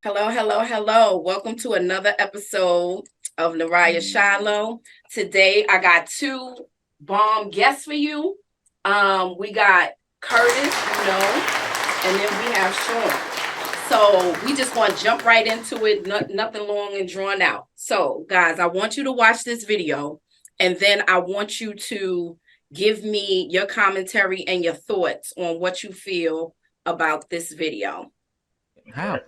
Hello, hello, hello. Welcome to another episode of Neriah Shiloh. Today I got two bomb guests for you. We got Curtis, and then we have Sean. So we just want to jump right into it, nothing long and drawn out. So, guys, I want you to watch this video, and then I want you to give me your commentary and your thoughts on what you feel about this video. How?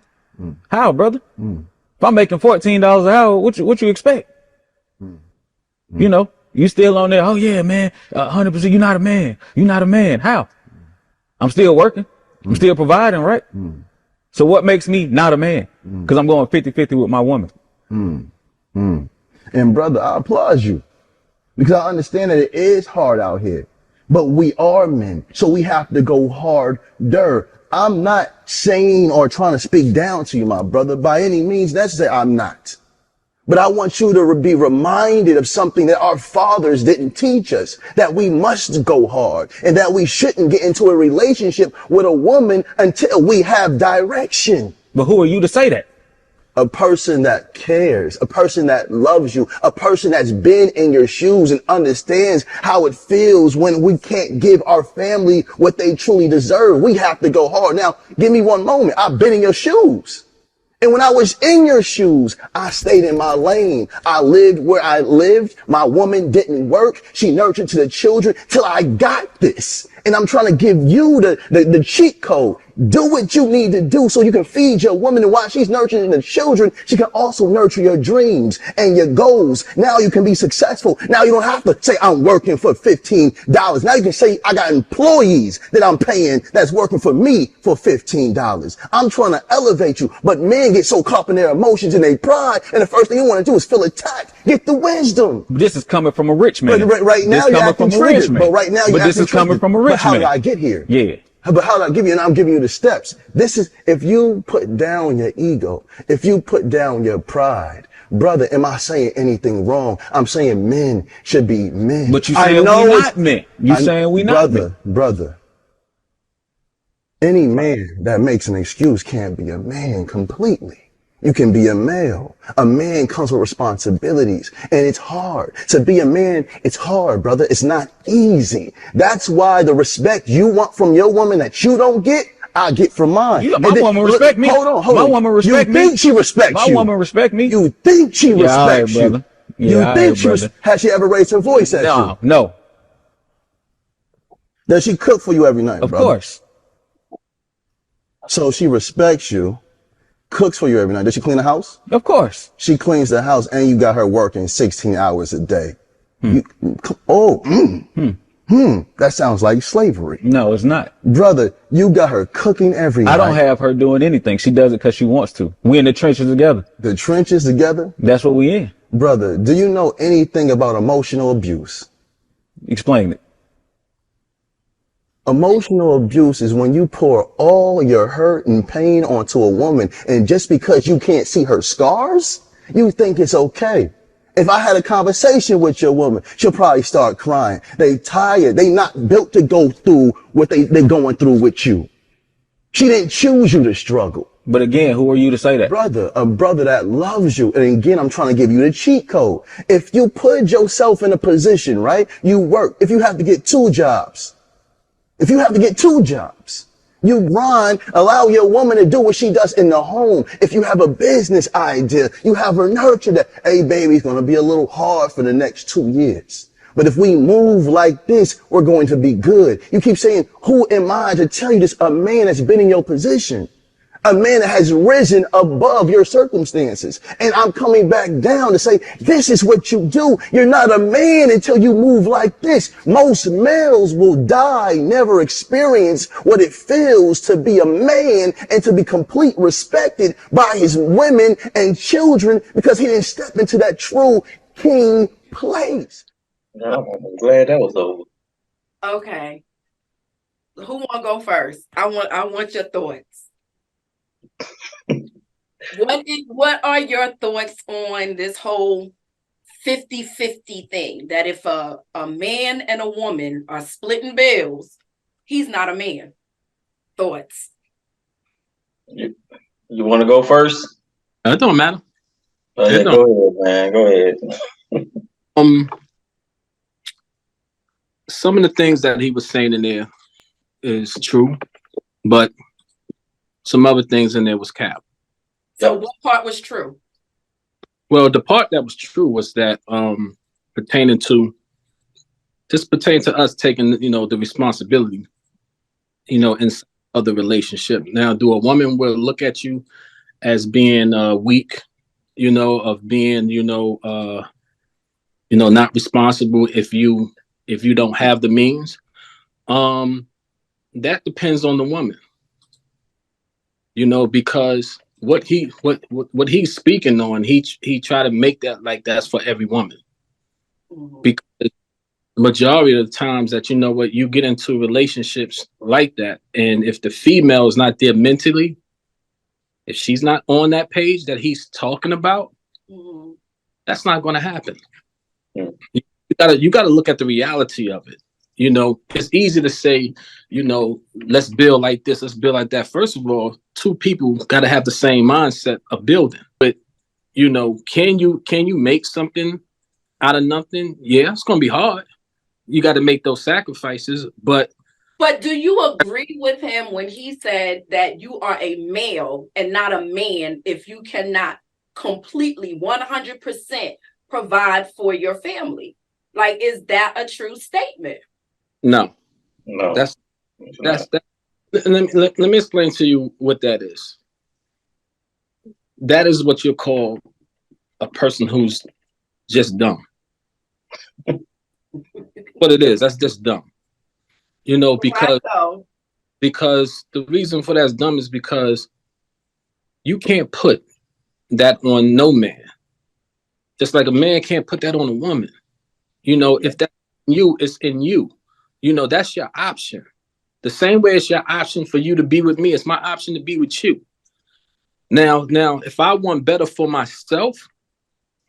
How, brother? If I'm making $14 an hour, what you expect? You know, you still on there. Oh yeah, man, 100%. You're not a man. You're not a man. How? I'm still working. I'm still providing, right? So what makes me not a man? Because I'm going 50-50 with my woman. And brother, I applaud you because I understand that it is hard out here, but we are men, so we have to go harder. I'm not saying or trying to speak down to you, my brother, by any means necessary. I'm not. But I want you to be reminded of something that our fathers didn't teach us, that we must go hard and that we shouldn't get into a relationship with a woman until we have direction. But who are you to say that? A person that cares, a person that loves you, a person that's been in your shoes and understands how it feels when we can't give our family what they truly deserve. We have to go hard. Now, give me one moment. I've been in your shoes. And when I was in your shoes, I stayed in my lane. I lived where I lived. My woman didn't work. She nurtured to the children till I got this. And I'm trying to give you the cheat code. Do what you need to do so you can feed your woman. And while she's nurturing the children, she can also nurture your dreams and your goals. Now you can be successful. Now you don't have to say, I'm working for $15. Now you can say, I got employees that I'm paying that's working for me for $15. I'm trying to elevate you. But men get so caught up in their emotions and their pride. And the first thing you want to do is feel attacked. Get the wisdom. This is coming from a rich man. Right now you're acting triggered. But right now you're acting triggered. But this is coming from a rich man. But how did I get here? Yeah. But how did I give you? And I'm giving you the steps. This is, if you put down your ego, if you put down your pride, brother, am I saying anything wrong? I'm saying men should be men. But you saying we not men. You saying we not men. Brother, any man that makes an excuse can't be a man completely. You can be a male. A man comes with responsibilities, and it's hard. To be a man, it's hard, brother. It's not easy. That's why the respect you want from your woman that you don't get, I get from mine. My woman respect me. Hold on. My woman respect me. You think she respects you? My woman respect me. You think she respects you? Brother. You think she has she ever raised her voice at you? No. Does she cook for you every night, brother? Of course. So she respects you. Cooks for you every night. Does she clean the house? Of course. She cleans the house and you got her working 16 hours a day. That sounds like slavery. No, it's not. Brother, you got her cooking every night. I don't have her doing anything. She does it because she wants to. We in the trenches together. The trenches together? That's what we in. Brother, do you know anything about emotional abuse? Explain it. Emotional abuse is when you pour all your hurt and pain onto a woman, and just because you can't see her scars, you think it's okay. If I had a conversation with your woman, she'll probably start crying. They tired. They not built to go through what they're going through with you. She didn't choose you to struggle. But again, who are you to say that? Brother, a brother that loves you. And again, I'm trying to give you the cheat code. If you put yourself in a position, right? You work. If you have to get two jobs, you grind, allow your woman to do what she does in the home. If you have a business idea, you have her nurture that, hey, baby, it's going to be a little hard for the next 2 years. But if we move like this, we're going to be good. You keep saying, who am I to tell you this? A man that's been in your position. A man that has risen above your circumstances. And I'm coming back down to say, this is what you do. You're not a man until you move like this. Most males will die, never experience what it feels to be a man and to be complete respected by his women and children because he didn't step into that true king place. I'm glad that was over. Okay. Who want to go first? I want your thoughts. What are your thoughts on this whole 50-50 thing? That if a man and a woman are splitting bills, he's not a man. Thoughts? You want to go first? It don't matter. Go It ahead, don't. Go ahead. Um, some of the things that he was saying in there is true, but some other things in there was cap. So what part was true? Well, the part that was true was that pertaining to us taking, the responsibility, in of the relationship. Now, do a woman will look at you as being weak, of being, not responsible if you don't have the means? That depends on the woman, because what he's speaking on, he try to make that like that's for every woman. Mm-hmm. Because the majority of the times that you get into relationships like that, and if the female is not there mentally, if she's not on that page that he's talking about, Mm-hmm. that's not going to happen. Mm. You gotta look at the reality of it. It's easy to say, let's build like this, let's build like that. First of all, two people got to have the same mindset of building. But can you make something out of nothing? Yeah, it's gonna be hard. You got to make those sacrifices. But do you agree with him when he said that you are a male and not a man if you cannot completely 100% provide for your family? Like, is that a true statement? no, No, that's that. Let me explain to you what that is. That is what you call a person who's just dumb. What it is, that's just dumb. Why so? Because the reason for that's dumb is because you can't put that on no man. Just like a man can't put that on a woman. If that's you, it's in you. That's your option. The same way it's your option for you to be with me, it's my option to be with you. Now, if I want better for myself,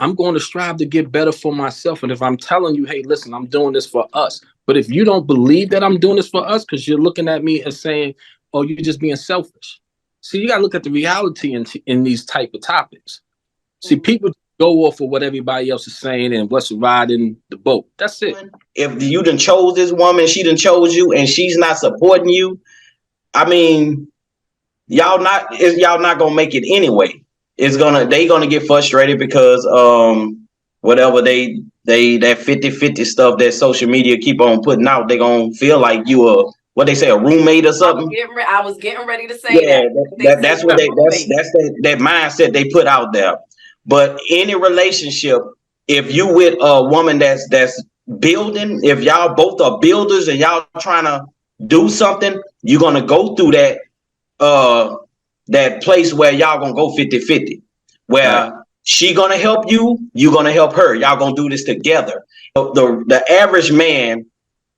I'm going to strive to get better for myself. And if I'm telling you, hey, listen, I'm doing this for us. But if you don't believe that I'm doing this for us because you're looking at me and saying, oh, you're just being selfish. See, you got to look at the reality in these type of topics. See, people go off of what everybody else is saying and what's riding the boat. That's it. If you done chose this woman, she done chose you, and she's not supporting you, I mean, y'all not gonna make it anyway. They gonna get frustrated because whatever that 50-50 stuff that social media keep on putting out, they gonna feel like you a what they say, a roommate or something. I was getting ready to say Yeah, that's what that mindset they put out there. But any relationship, if you with a woman that's building, if y'all both are builders and y'all trying to do something, you're gonna go through that place where y'all gonna go 50-50, where Right. she gonna help you, you gonna help her, y'all gonna do this together. The average man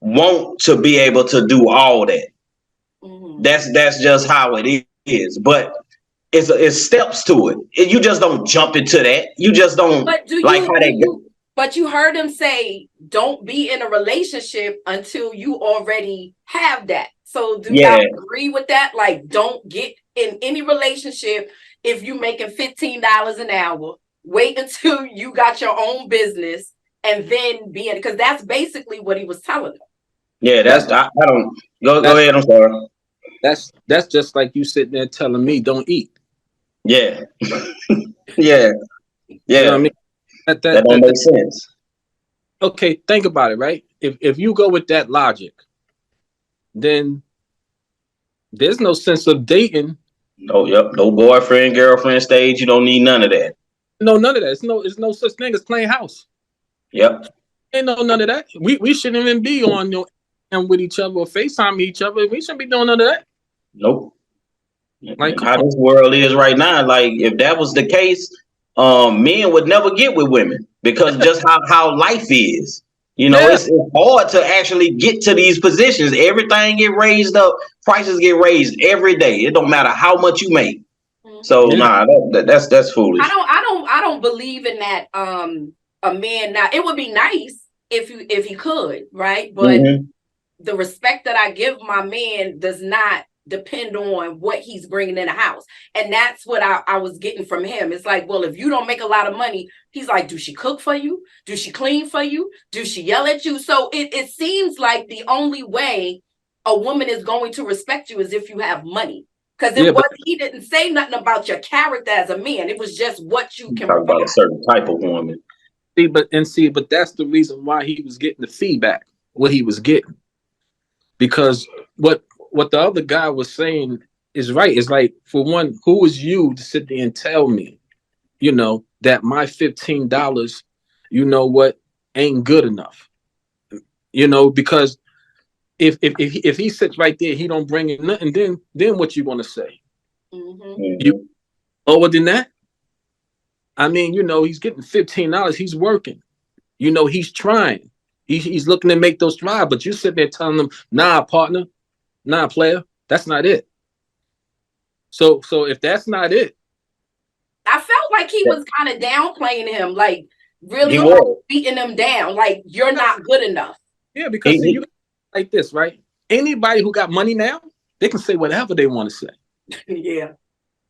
want to be able to do all that. Mm-hmm. That's just how it is. But it's steps to it. You just don't jump into that. You just don't But but you heard him say, don't be in a relationship until you already have that. So do y'all agree with that? Like, don't get in any relationship if you're making $15 an hour. Wait until you got your own business and then be in, because that's basically what he was telling them. Yeah, I don't go ahead. I'm sorry. That's just like you sitting there telling me don't eat. Yeah. Yeah. You know what I mean? That don't make sense. Okay, think about it, right? If you go with that logic, then there's no sense of dating. No boyfriend, girlfriend stage. You don't need none of that. No, none of that. It's no such thing as playing house. Yep. Ain't none of that. We shouldn't even be on and with each other or FaceTime each other. We shouldn't be doing none of that. Nope. Like how this world is right now, like if that was the case, men would never get with women because just how life is. It's hard to actually get to these positions. Everything get raised up, prices get raised every day. It don't matter how much you make. So that's foolish. I don't believe in that. A man, now it would be nice if he could, right? But the respect that I give my man does not depend on what he's bringing in the house. And that's what I was getting from him. It's like, well, if you don't make a lot of money, he's like, do she cook for you? Do she clean for you? Do she yell at you? So it seems like the only way a woman is going to respect you is if you have money. Because he didn't say nothing about your character as a man. It was just what you can Talk about a provide. certain type of woman. But that's the reason why he was getting the feedback, what he was getting. Because what the other guy was saying is right. It's like, for one, who is you to sit there and tell me, that my $15, ain't good enough? Because if he sits right there, he don't bring in nothing, then what you want to say? You lower than that? I mean, he's getting $15. He's working. He's trying. He's looking to make those strides, but you sitting there telling him, nah, partner, nah, player, that's not it. So if that's not it, I felt like he was kind of downplaying him, like really beating him down, like you're not good enough. Yeah, because see, you like this, right? Anybody who got money now, they can say whatever they want to say. Yeah.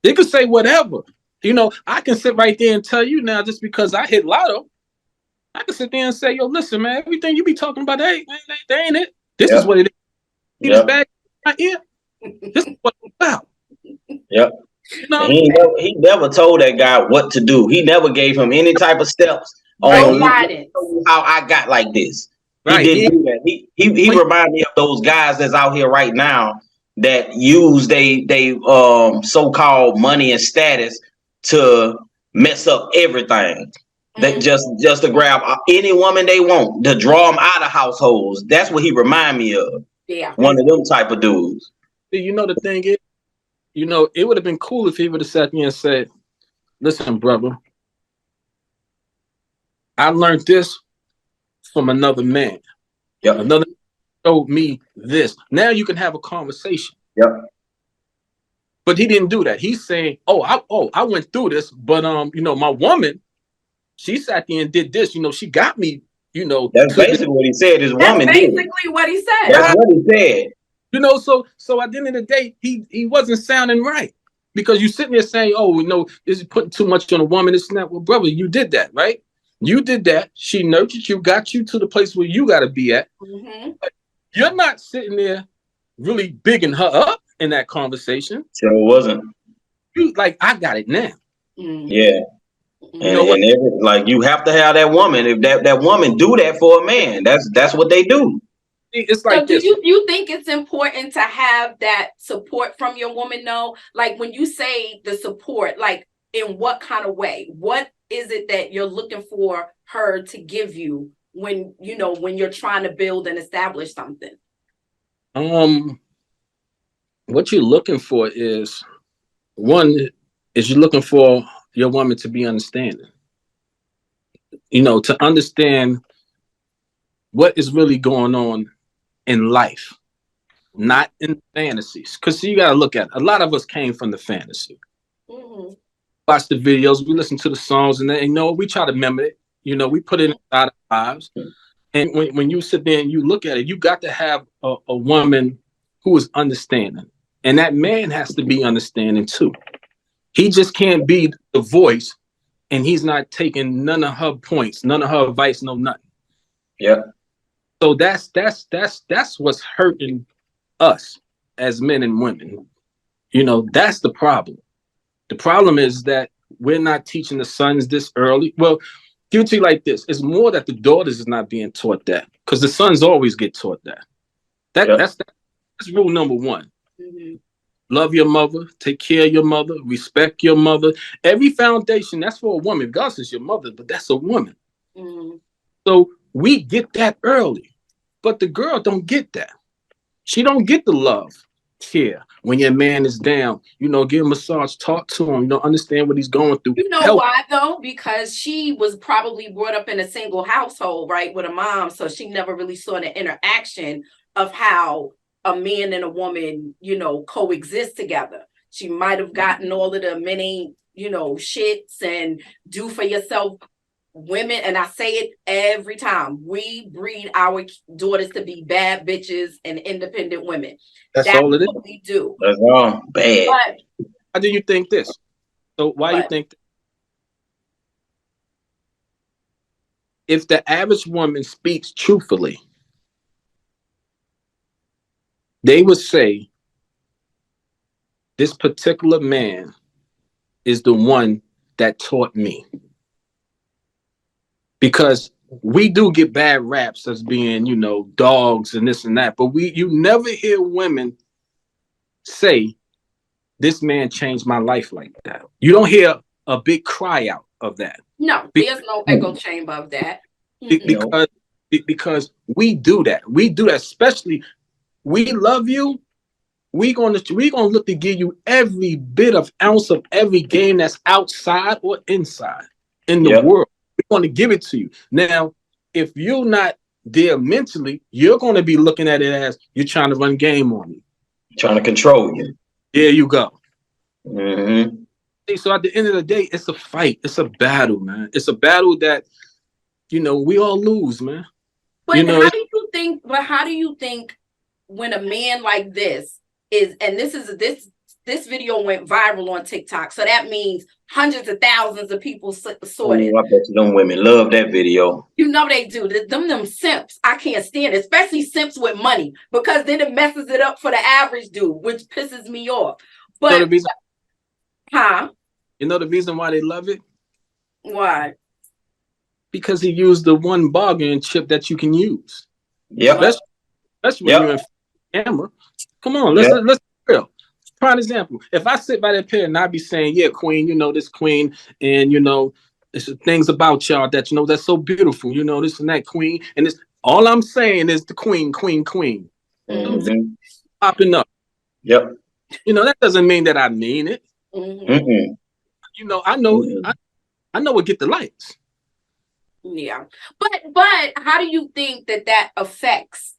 They can say whatever. I can sit right there and tell you now, just because I hit lotto, I can sit there and say, yo, listen, man, everything you be talking about, that ain't it. This is what it is. See this bag right here? This is what it's about. Yep. He never told that guy what to do. He never gave him any type of steps on how I got like this. Right. He didn't do that. He reminded me of those guys that's out here right now that use they so-called money and status to mess up everything. That just to grab any woman they want, to draw them out of households. That's what he remind me of. Yeah. One of them type of dudes. The thing is, it would have been cool if he would have sat me and said, listen, brother, I learned this from another man. Yep. Another man told me this. Now you can have a conversation. Yep. But he didn't do that. He's saying, I went through this, but my woman, she sat there and did this. She got me, That's basically what he said. His woman did. That's basically what he said. That's what he said. So at the end of the day, he wasn't sounding right, because you sitting there saying, this is putting too much on a woman. It's not. Well, brother, you did that, right? You did that. She nurtured you, got you to the place where you got to be at. Mm-hmm. You're not sitting there really bigging her up in that conversation. Sure wasn't. You like, I got it now. Mm-hmm. Yeah. And you have to have that woman. If that woman do that for a man, that's what they do. It's like, so do you think it's important to have that support from your woman, though? Like, when you say the support, like, in what kind of way? What is it that you're looking for her to give you when you're trying to build and establish something? What you're looking for is, you're looking for your woman to be understanding. To understand what is really going on in life, not in fantasies. Because you got to look at it. A lot of us came from the fantasy. Mm-hmm. Watch the videos, we listen to the songs, and we try to mimic it. We put it inside our lives. And when you sit there and you look at it, you got to have a woman who is understanding. And that man has to be understanding too. He just can't be the voice and he's not taking none of her points, none of her advice, no nothing. Yeah. So that's what's hurting us as men and women. That's the problem. The problem is that we're not teaching the sons this early. Well, give it to you like this. It's more that the daughters is not being taught that, because the sons always get taught that. That's rule number one. Mm-hmm. Love your mother, take care of your mother, respect your mother. Every foundation, that's for a woman. God says your mother, but that's a woman. Mm-hmm. So we get that early, but the girl don't get that. She don't get the love, care. When your man is down, give him a massage, talk to him, understand what he's going through. Why though? Because she was probably brought up in a single household, right, with a mom. So she never really saw the interaction of how a man and a woman, coexist together. She might have gotten all of the many, shits and do for yourself women, and I say it every time, we breed our daughters to be bad bitches and independent women. That's all it is. what we do. That's wrong. Bad. But Why do you think this? So why you think if the average woman speaks truthfully, they would say this particular man is the one that taught me. Because we do get bad raps as being, you know, dogs and this and that, but you never hear women say, this man changed my life like that. You don't hear a big cry out of that. no, there's no echo chamber of that. Because we do that. We do that, especially we love you. We gonna look to give you every bit of ounce of every game that's outside or inside in the world. We're gonna give it to you. Now, if you're not there mentally, you're gonna be looking at it as you're trying to run game on me. Trying to control you. There you go. Mm-hmm. So at the end of the day, it's a fight. It's a battle, man. It's a battle that, you know, we all lose, man. But you know, how do you think when a man like this is, and this video went viral on TikTok, so that means hundreds of thousands of people saw it. I bet you them women love that video. You know they do. Them simps, I can't stand it, especially simps with money, because then it messes it up for the average dude, which pisses me off. But you know the reason, you know the reason why they love it? Why? Because he used the one bargaining chip that you can use. Yeah. That's when you're in camera. Come on, let's be real. Prime example. If I sit by that pair and I be saying, yeah, queen, you know, this queen, and you know, there's things about y'all that you know that's so beautiful, you know, this and that queen, and this all I'm saying is the queen. Mm-hmm. Popping up. Yep. You know, that doesn't mean that I mean it. Mm-hmm. You know, I know I know what get the likes. Yeah. But how do you think that affects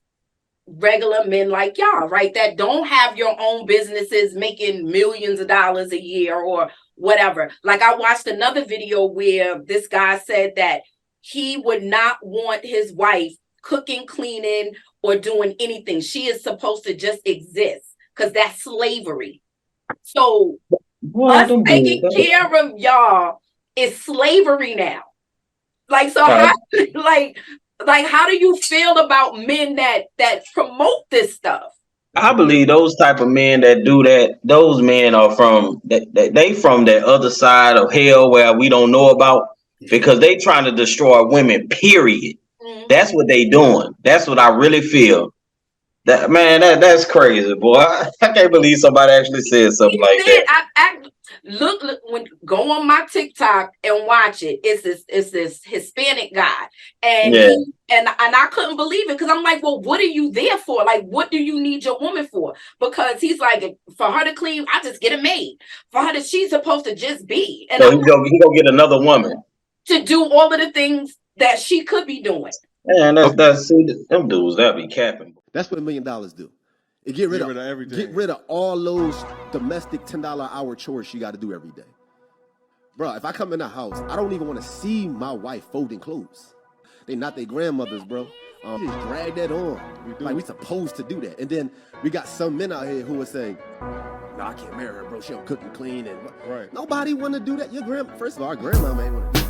regular men like y'all, right? That don't have your own businesses making millions of dollars a year or whatever. Like I watched another video where this guy said that he would not want his wife cooking, cleaning, or doing anything. She is supposed to just exist because that's slavery. So us taking care of y'all is slavery now. Like, so how, how do you feel about men that promote this stuff? I believe those type of men that do that, those men are from they from that other side of hell where we don't know about, because they trying to destroy women, period. Mm-hmm. That's what they doing. That's what I really feel. That man, that's crazy, boy. I can't believe somebody actually said something like that. Look, when go on my TikTok and watch it. It's this Hispanic guy, and I couldn't believe it because I'm like, well, what are you there for? Like, what do you need your woman for? Because he's like, for her to clean, I just get a maid. For her she's supposed to just be. And so he go get another woman to do all of the things that she could be doing. Man, that's them dudes that be capping. That's what $1 million do. It get rid of everything. Get rid of all those domestic $10 an hour chores she got to do every day. Bro, if I come in the house, I don't even want to see my wife folding clothes. They not their grandmothers, bro. Just drag that on. We supposed to do that. And then we got some men out here who are saying, no, I can't marry her, bro. She don't cook and clean. And nobody want to do that. First of all, our grandmama ain't want to do that.